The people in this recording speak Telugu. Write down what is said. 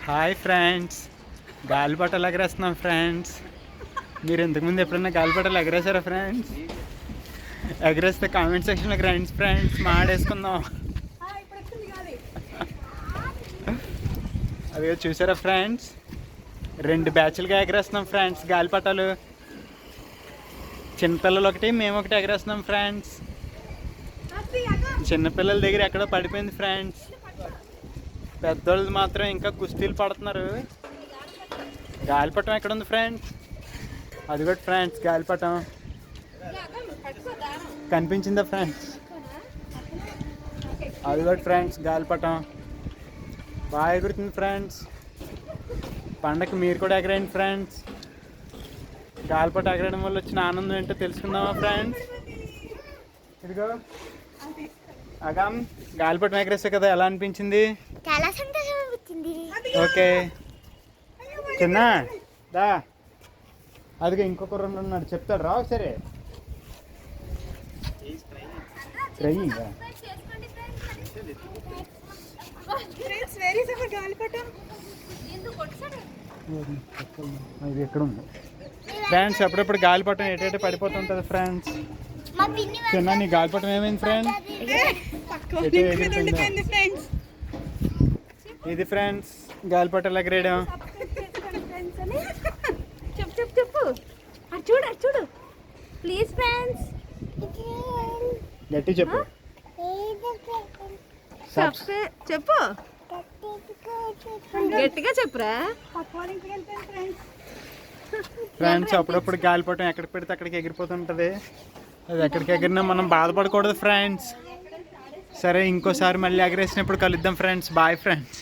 హాయ్ ఫ్రెండ్స్, గాలిపటాలు ఎగరేస్తున్నాం ఫ్రెండ్స్. మీరు ఇంతకుముందు ఎప్పుడైనా గాలిపటాలు ఎగరేసారా ఫ్రెండ్స్? ఎగరేస్తే కామెంట్ సెక్షన్లోకి రండి ఫ్రెండ్స్, మాడేసుకుందాం. అదే చూసారా ఫ్రెండ్స్, 2 బ్యాచ్లుగా ఎగరేస్తున్నాం ఫ్రెండ్స్ గాలిపటాలు. చిన్నపిల్లలు ఒకటి, మేము ఒకటి ఎగరేస్తున్నాం ఫ్రెండ్స్. చిన్నపిల్లల దగ్గర ఎక్కడో పడిపోయింది ఫ్రెండ్స్. పెద్దోళ్ళు మాత్రం ఇంకా కుస్తీలు పడుతున్నారు. గాలిపటం ఎక్కడ ఉంది ఫ్రెండ్స్? అది కూడా ఫ్రెండ్స్ గాలిపటం కనిపించిందా ఫ్రెండ్స్? అది కూడా ఫ్రెండ్స్ గాలిపటం బాగా ఎగురుతుంది ఫ్రెండ్స్. పండగకి మీరు కూడా ఎగరేయండి ఫ్రెండ్స్. గాలిపటం ఎగరడం వల్ల వచ్చిన ఆనందం ఏంటో తెలుసుకుందామా ఫ్రెండ్స్? ఇదిగో అగం గాలిపటం ఎగరేసే కదా, ఎలా అనిపించింది? చాలా సంతోషం అనిపించింది. ఓకే చిన్న దా, అదిగా ఇంకొక 2 ఉన్నాడు, చెప్తాడు రా సరే. ట్రైనింగ్ ఇది ఎక్కడ ఉంది ఫ్రెండ్స్? అప్పుడప్పుడు గాలిపటం ఎటైతే పడిపోతుంటుంది ఫ్రెండ్స్. చిన్న నీ గాలిపటం ఏమైంది ఫ్రెండ్స్? ఇది ఫ్రెండ్స్ గాలిపటాలు ఎగరేయడం. చెప్పు చూడు ప్లీజ్ ఫ్రెండ్స్, గట్టి చెప్పు. చెప్పు గట్టిగా చెప్పురా ఫ్రెండ్స్. అప్పుడప్పుడు గాలిపటం ఎక్కడికి పెడితే అక్కడికి ఎగిరిపోతుంటుంది. అది ఎక్కడికి ఎగిరినా మనం బాధపడకూడదు ఫ్రెండ్స్. సరే, ఇంకోసారి మళ్ళీ ఎగరేసినప్పుడు కలుద్దాం ఫ్రెండ్స్. Bye friends.